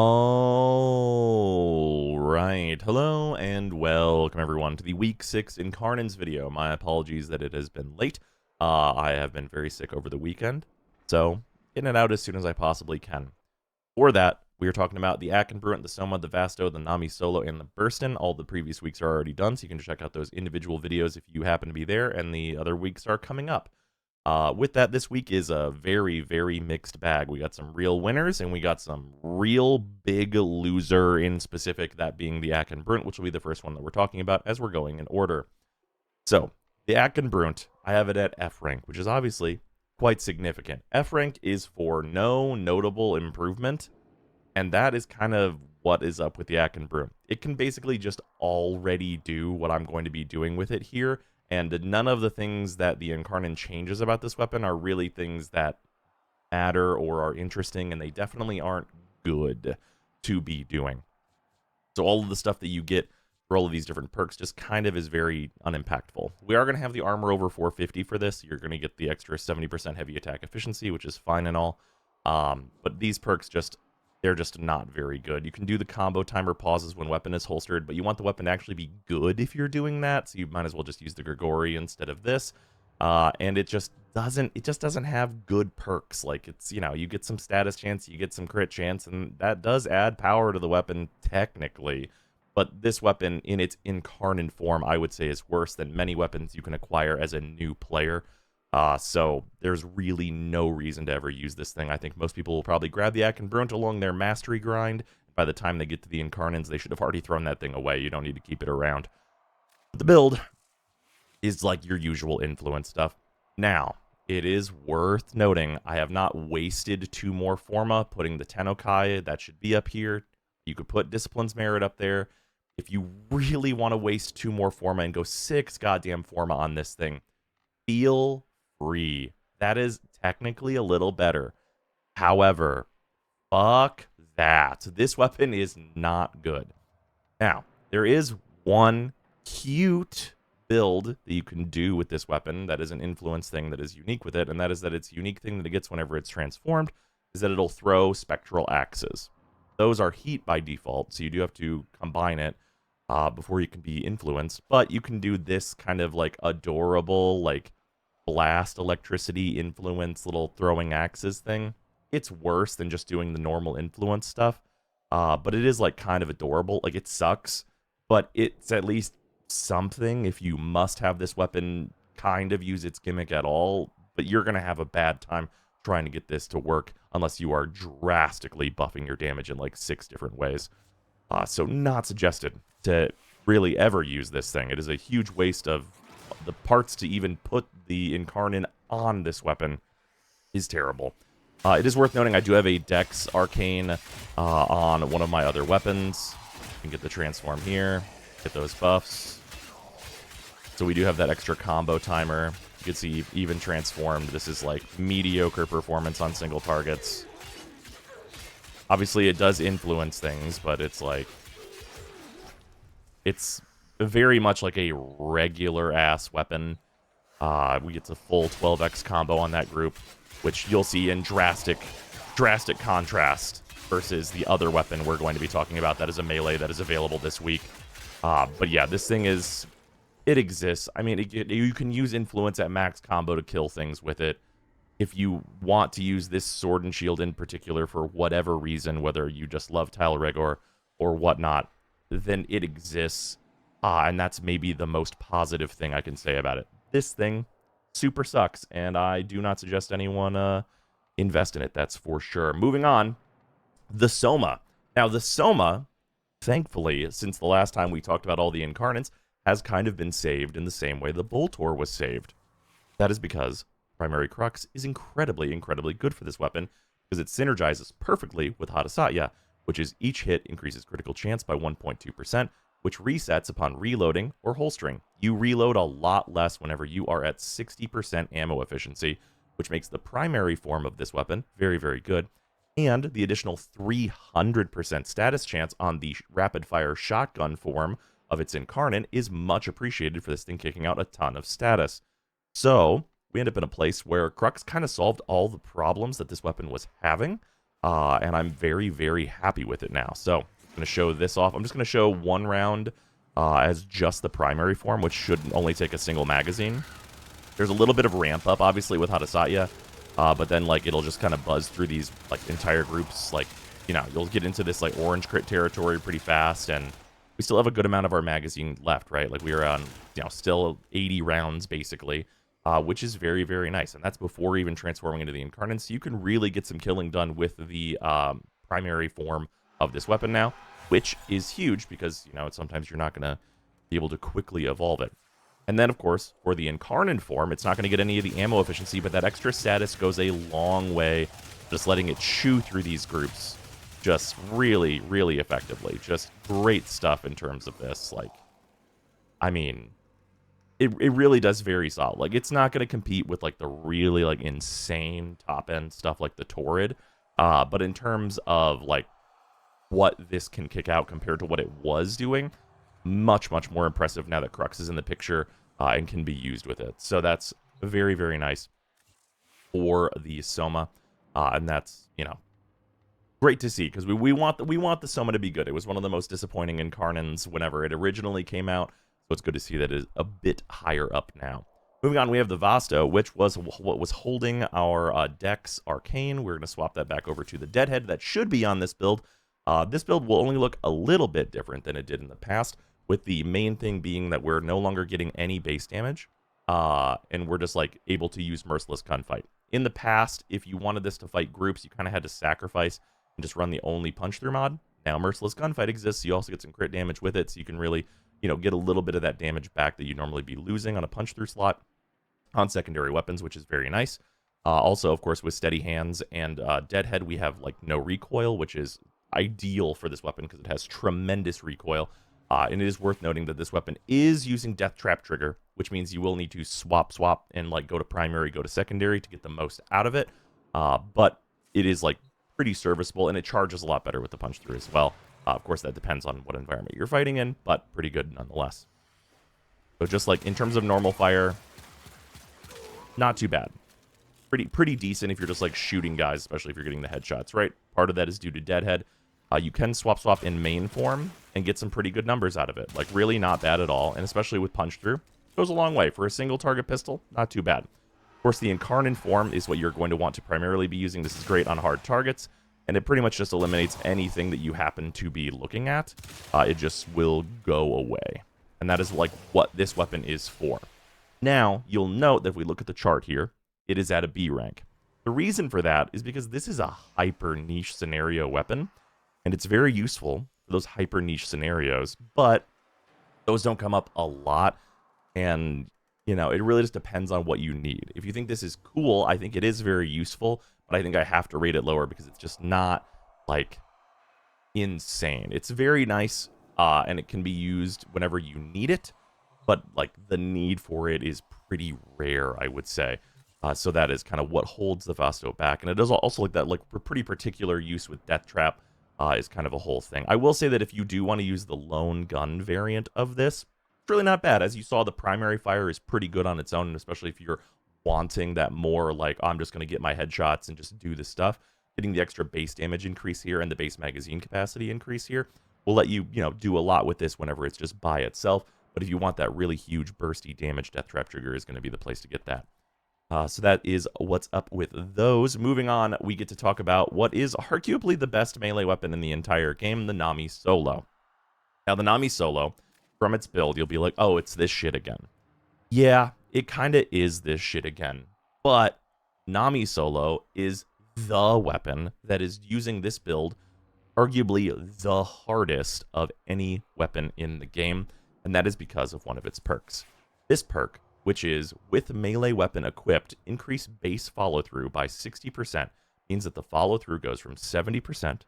All right. Hello and welcome everyone to the Week 6 Incarnons video. My apologies that it has been late. I have been very sick over the weekend, so getting it out as soon as I possibly can. For that, we are talking about the Ack Brunt, the Soma, the Vasto, the Nami Solo, and the Burston. All the previous weeks are already done, so you can check out those individual videos if you happen to be there, and the other weeks are coming up. With that, this week is a very, very mixed bag. We got some real winners, and we got some real big loser in specific, that being the Ack Brunt, which will be the first one that we're talking about as we're going in order. So, the Ack Brunt, I have it at F rank, which is obviously quite significant. F rank is for no notable improvement, and that is kind of what is up with the Ack Brunt. It can basically just already do what I'm going to be doing with it here, and none of the things that the Incarnon changes about this weapon are really things that matter or are interesting, and they definitely aren't good to be doing. So all of the stuff that you get for all of these different perks just kind of is very unimpactful. We are going to have the armor over 450 for this. You're going to get the extra 70% heavy attack efficiency, which is fine and all. But these perks they're just not very good. You can do the combo timer pauses when weapon is holstered, but you want the weapon to actually be good if you're doing that, so you might as well just use the Grigori instead of this. And it just doesn't have good perks. Like, it's, you get some status chance, you get some crit chance, and that does add power to the weapon technically. But this weapon in its Incarnon form, I would say, is worse than many weapons you can acquire as a new player. So there's really no reason to ever use this thing. I think most people will probably grab the Ack Brunt along their mastery grind. By the time they get to the Incarnons, they should have already thrown that thing away. You don't need to keep it around. But the build is like your usual influence stuff. Now, it is worth noting, I have not wasted 2 more Forma putting the Tennokai. That should be up here. You could put Discipline's Merit up there. If you really want to waste 2 more Forma and go 6 goddamn Forma on this thing, feel free. That is technically a little better. However, fuck that. This weapon is not good. Now, there is one cute build that you can do with this weapon that is an influence thing that is unique with it, and that is that its unique thing that it gets whenever it's transformed is that it'll throw spectral axes. Those are heat by default, so you do have to combine it before you can be influenced, but you can do this kind of like adorable, like, blast electricity influence little throwing axes thing. It's worse than just doing the normal influence stuff, but it is like kind of adorable. Like, it sucks, but it's at least something if you must have this weapon kind of use its gimmick at all. But you're gonna have a bad time trying to get this to work unless you are drastically buffing your damage in like 6 different ways. So not suggested to really ever use this thing. It is a huge waste of the parts to even put the Incarnon on this weapon is terrible. It is worth noting I do have a Dex Arcane on one of my other weapons. You can get the transform here, get those buffs. So we do have that extra combo timer. You can see even transformed, this is like mediocre performance on single targets. Obviously it does influence things, but it's like, it's very much like a regular ass weapon. We get the full 12x combo on that group, which you'll see in drastic contrast versus the other weapon we're going to be talking about that is a melee that is available this week. But yeah, this thing it exists. I mean, you can use influence at max combo to kill things with it. If you want to use this sword and shield in particular for whatever reason, whether you just love Tile Rigor or whatnot, then it exists. And that's maybe the most positive thing I can say about it. This thing super sucks, and I do not suggest anyone invest in it, that's for sure. Moving on, the Soma. Now, the Soma, thankfully, since the last time we talked about all the Incarnons, has kind of been saved in the same way the Boltor was saved. That is because Primary Crux is incredibly, incredibly good for this weapon, because it synergizes perfectly with Hadasatya, which is each hit increases critical chance by 1.2%, which resets upon reloading or holstering. You reload a lot less whenever you are at 60% ammo efficiency, which makes the primary form of this weapon very, very good, and the additional 300% status chance on the rapid-fire shotgun form of its Incarnon is much appreciated for this thing kicking out a ton of status. So, we end up in a place where Crux kind of solved all the problems that this weapon was having, and I'm very, very happy with it now. So I'm going to show this off. I'm just going to show one round as just the primary form, which should only take a single magazine. There's a little bit of ramp up, obviously, with Hadasatya, but then, like, it'll just kind of buzz through these, like, entire groups. Like, you know, you'll get into this, like, orange crit territory pretty fast, and we still have a good amount of our magazine left, right? Like, we are on, you know, still 80 rounds, basically, which is very, very nice. And that's before even transforming into the Incarnon, so you can really get some killing done with the primary form of this weapon now, which is huge because, you know, sometimes you're not going to be able to quickly evolve it. And then, of course, for the Incarnon form, it's not going to get any of the ammo efficiency, but that extra status goes a long way, just letting it chew through these groups just really, really effectively. Just great stuff in terms of this. Like, I mean, it really does very solid. Like, it's not going to compete with, like, the really, like, insane top-end stuff like the Torrid, but in terms of, like, what this can kick out compared to what it was doing, much, much more impressive now that Crux is in the picture and can be used with it. So that's very, very nice for the Soma, and that's, you know, great to see because we want the Soma to be good. It was one of the most disappointing Incarnons whenever it originally came out, so it's good to see that it is a bit higher up now. Moving on, we have the Vasto, which was what was holding our Dex Arcane. We're going to swap that back over to the Deadhead. That should be on this build. This build will only look a little bit different than it did in the past, with the main thing being that we're no longer getting any base damage, and we're just, like, able to use Merciless Gunfight. In the past, if you wanted this to fight groups, you kind of had to sacrifice and just run the only punch-through mod. Now Merciless Gunfight exists, so you also get some crit damage with it, so you can really, you know, get a little bit of that damage back that you'd normally be losing on a punch-through slot on secondary weapons, which is very nice. Also, of course, with Steady Hands and Deadhead, we have, like, no recoil, which is ideal for this weapon because it has tremendous recoil. And it is worth noting that this weapon is using Death Trap Trigger, which means you will need to swap, and, like, go to primary, go to secondary to get the most out of it. But it is, like, pretty serviceable, and it charges a lot better with the punch through as well. Of course, that depends on what environment you're fighting in, but pretty good nonetheless. So just, like, in terms of normal fire, not too bad. Pretty decent if you're just, like, shooting guys, especially if you're getting the headshots, right? Part of that is due to Deadhead. You can swap in main form and get some pretty good numbers out of it. Like, really not bad at all, and especially with punch through, goes a long way. For a single target pistol, not too bad. Of course, the Incarnon form is what you're going to want to primarily be using. This is great on hard targets, and it pretty much just eliminates anything that you happen to be looking at. It just will go away, and that is, like, what this weapon is for. Now, you'll note that if we look at the chart here, it is at a B rank. The reason for that is because this is a hyper niche scenario weapon, and it's very useful for those hyper niche scenarios, but those don't come up a lot, and, you know, it really just depends on what you need. If you think this is cool, I think it is very useful, but I think I have to rate it lower because it's just not, like, insane. It's very nice, and it can be used whenever you need it, but, like, the need for it is pretty rare, I would say. So that is kind of what holds the Vasto back, and it does also, like, that, like, pretty particular use with Death Trap is kind of a whole thing. I will say that if you do want to use the lone gun variant of this, it's really not bad. As you saw, the primary fire is pretty good on its own, especially if you're wanting that more, like, I'm just going to get my headshots and just do this stuff. Getting the extra base damage increase here and the base magazine capacity increase here will let you, you know, do a lot with this whenever it's just by itself. But if you want that really huge bursty damage, Death Trap Trigger is going to be the place to get that. So that is what's up with those. Moving on, we get to talk about what is arguably the best melee weapon in the entire game, the Nami Solo. Now, the Nami Solo, from its build, you'll be like, oh, it's this shit again. Yeah, it kind of is this shit again. But Nami Solo is the weapon that is using this build arguably the hardest of any weapon in the game, and that is because of one of its perks. This perk, which is, with melee weapon equipped, increase base follow-through by 60%, means that the follow-through goes from 70%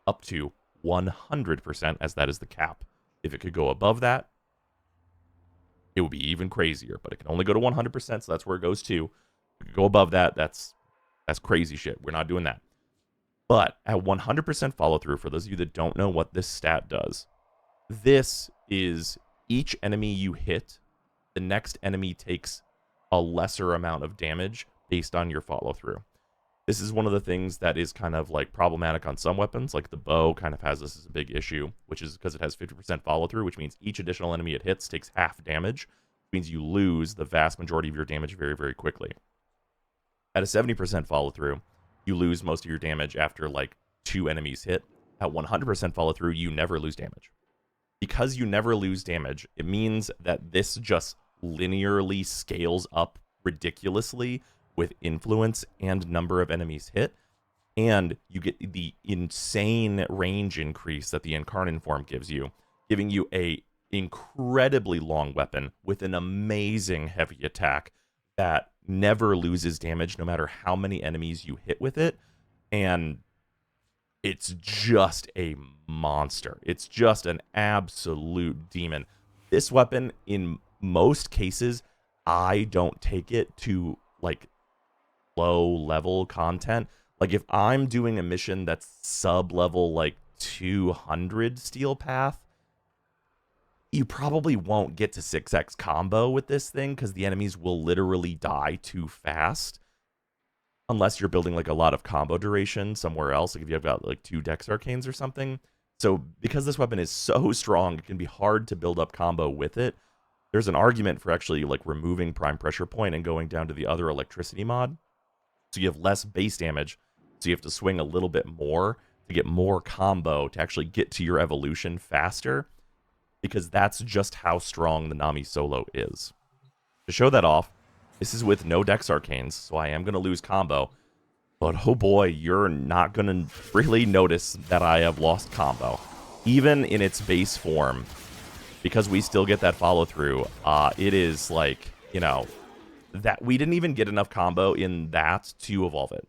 up to 100%, as that is the cap. If it could go above that, it would be even crazier, but it can only go to 100%, so that's where it goes to. If it could go above that, that's crazy shit. We're not doing that. But at 100% follow-through, for those of you that don't know what this stat does, this is each enemy you hit, the next enemy takes a lesser amount of damage based on your follow-through. This is one of the things that is kind of like problematic on some weapons, like the bow kind of has this as a big issue, which is because it has 50% follow through, which means each additional enemy it hits takes half damage, which means you lose the vast majority of your damage very, very quickly. At a 70% follow through, you lose most of your damage after like 2 enemies hit. At 100% follow through, you never lose damage. Because you never lose damage, it means that this just linearly scales up ridiculously with influence and number of enemies hit, and you get the insane range increase that the Incarnon form gives you, giving you a incredibly long weapon with an amazing heavy attack that never loses damage no matter how many enemies you hit with it, and it's just a monster. It's just an absolute demon. This weapon, in most cases, I don't take it to like low level content. Like if I'm doing a mission that's sub level like 200 steel path, you probably won't get to 6x combo with this thing because the enemies will literally die too fast. Unless you're building like a lot of combo duration somewhere else, like if you've got like 2 Dex Arcanes or something. So because this weapon is so strong, it can be hard to build up combo with it. There's an argument for actually like removing Prime Pressure Point and going down to the other electricity mod. So you have less base damage, so you have to swing a little bit more to get more combo to actually get to your evolution faster, because that's just how strong the Nami Solo is. To show that off, this is with no Dex Arcanes, so I am going to lose combo. But oh boy, you're not going to really notice that I have lost combo. Even in its base form, because we still get that follow through, it is like, you know, that we didn't even get enough combo in that to evolve it.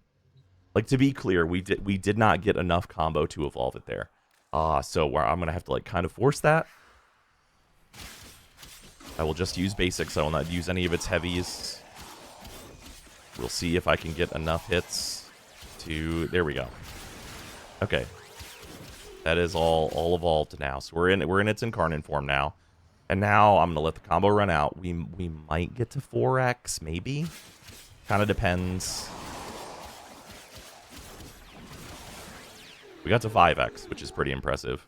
Like, to be clear, we did not get enough combo to evolve it there. So where I'm going to have to like kind of force that. I will just use basics. I will not use any of its heavies. We'll see if I can get enough hits to... There we go. Okay. That is all evolved now. So we're in its Incarnon form now. And now I'm going to let the combo run out. We might get to 4x, maybe. Kind of depends. We got to 5x, which is pretty impressive.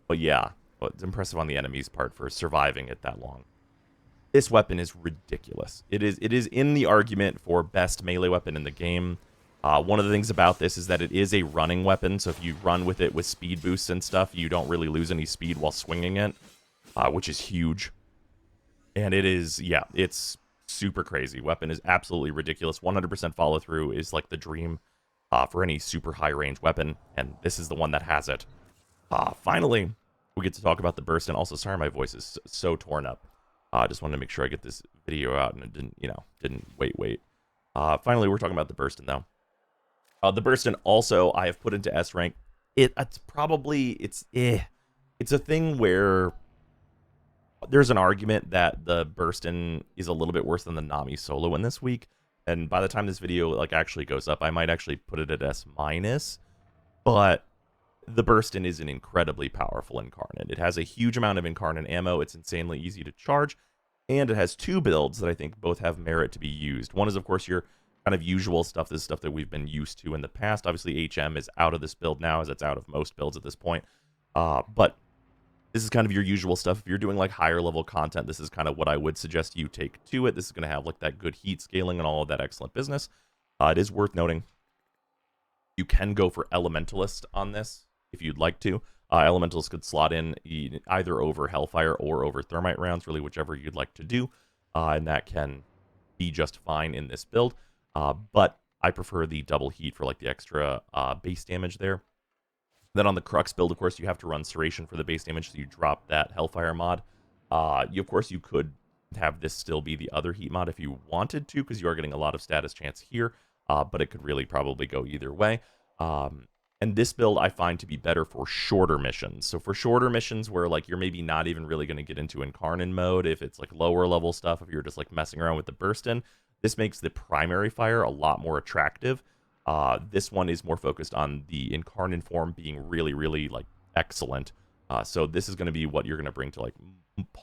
But yeah. Well, it's impressive on the enemy's part for surviving it that long. This weapon is ridiculous. It is in the argument for best melee weapon in the game. One of the things about this is that it is a running weapon, so if you run with it with speed boosts and stuff, you don't really lose any speed while swinging it, which is huge. And it is, yeah, it's super crazy. Weapon is absolutely ridiculous. 100% follow through is like the dream for any super high range weapon, and this is the one that has it. Finally, we get to talk about the Burston. Also, sorry my voice is so torn up. I just wanted to make sure I get this video out, and it didn't wait. Finally, we're talking about the Burston, though. The Burston also, I have put into S rank. It's a thing where there's an argument that the Burston is a little bit worse than the Nami Solo in this week. And by the time this video like actually goes up, I might actually put it at S-. But the Burston is an incredibly powerful Incarnon. It has a huge amount of Incarnon ammo. It's insanely easy to charge. And it has 2 builds that I think both have merit to be used. One is, of course, your kind of usual stuff. This is stuff that we've been used to in the past. Obviously, HM is out of this build now, as it's out of most builds at this point. But this is kind of your usual stuff. If you're doing like higher level content, this is kind of what I would suggest you take to it. This is going to have like that good heat scaling and all of that excellent business. It is worth noting you can go for Elementalist on this if you'd like to. Elementalist could slot in either over Hellfire or over Thermite rounds, really whichever you'd like to do. And that can be just fine in this build. But I prefer the double heat for like the extra base damage there. Then on the Crux build, of course, you have to run Serration for the base damage, so you drop that Hellfire mod. Of course, you could have this still be the other heat mod if you wanted to, because you are getting a lot of status chance here, but it could really probably go either way. And this build I find to be better for shorter missions. So for shorter missions where like you're maybe not even really going to get into Incarnon mode, if it's like lower level stuff, if you're just like messing around with the Burston, this makes the primary fire a lot more attractive. This one is more focused on the Incarnon form being really, really like excellent. So this is going to be what you're going to bring to like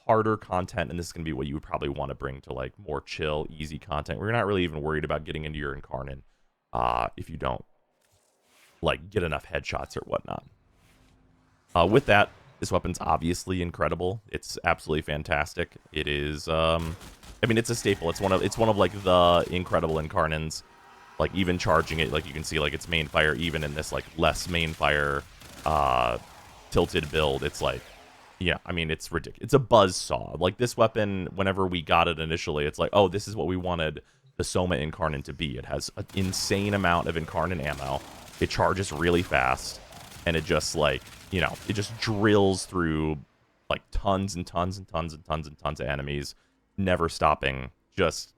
harder content, and this is going to be what you would probably want to bring to like more chill, easy content. We're not really even worried about getting into your Incarnon. if you don't like get enough headshots or whatnot. With that, this weapon's obviously incredible. It's absolutely fantastic. It is, I mean, it's a staple. It's one of like the incredible Incarnons. Like even charging it, like you can see, like its main fire, even in this like less main fire, tilted build, it's like, yeah, I mean, it's ridiculous. It's a buzzsaw. Like this weapon, whenever we got it initially, it's like, oh, this is what we wanted the Soma Incarnon to be. It has an insane amount of Incarnon ammo. It charges really fast, and it just like, you know, it just drills through like tons and tons and tons and tons and tons of enemies, never stopping. Just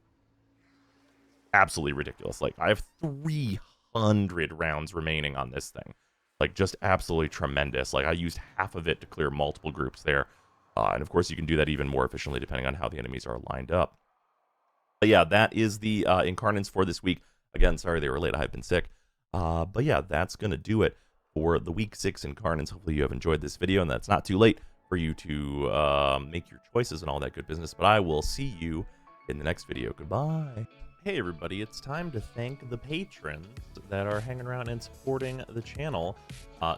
absolutely ridiculous. Like I have 300 rounds remaining on this thing. Like just absolutely tremendous. Like I used half of it to clear multiple groups there. And of course you can do that even more efficiently depending on how the enemies are lined up. But yeah, that is the Incarnons for this week. Again, sorry they were late. I've been sick. But yeah, that's going to do it for the week 6 Incarnons. Hopefully you have enjoyed this video and that's not too late for you to make your choices and all that good business. But I will see you in the next video. Goodbye. Hey everybody, it's time to thank the patrons that are hanging around and supporting the channel.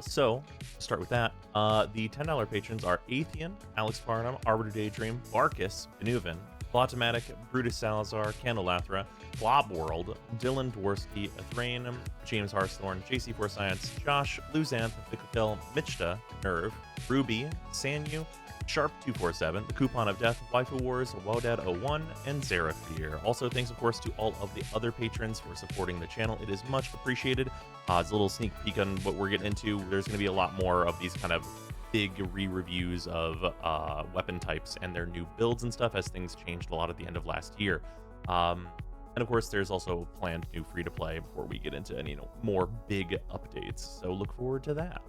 So, start with that. The $10 patrons are Atheon, Alex Barnum, Arbiter Daydream, Barkus, Benuven, Plotomatic, Brutus Salazar, Candelathra, Blob World, Dylan Dworsky, Athrain, James Harthorne, JC4 Science, Josh, Luzanth, Vicotel, Michta, Nerve, Ruby, Sanyu, Sharp247, The Coupon of Death, Waifu Wars, Wodad01, and Zerafir. Also, thanks, of course, to all of the other patrons for supporting the channel. It is much appreciated. It's a little sneak peek on what we're getting into. There's going to be a lot more of these kind of big re-reviews of weapon types and their new builds and stuff as things changed a lot at the end of last year. And of course, there's also planned new free-to-play before we get into any more big updates. So look forward to that.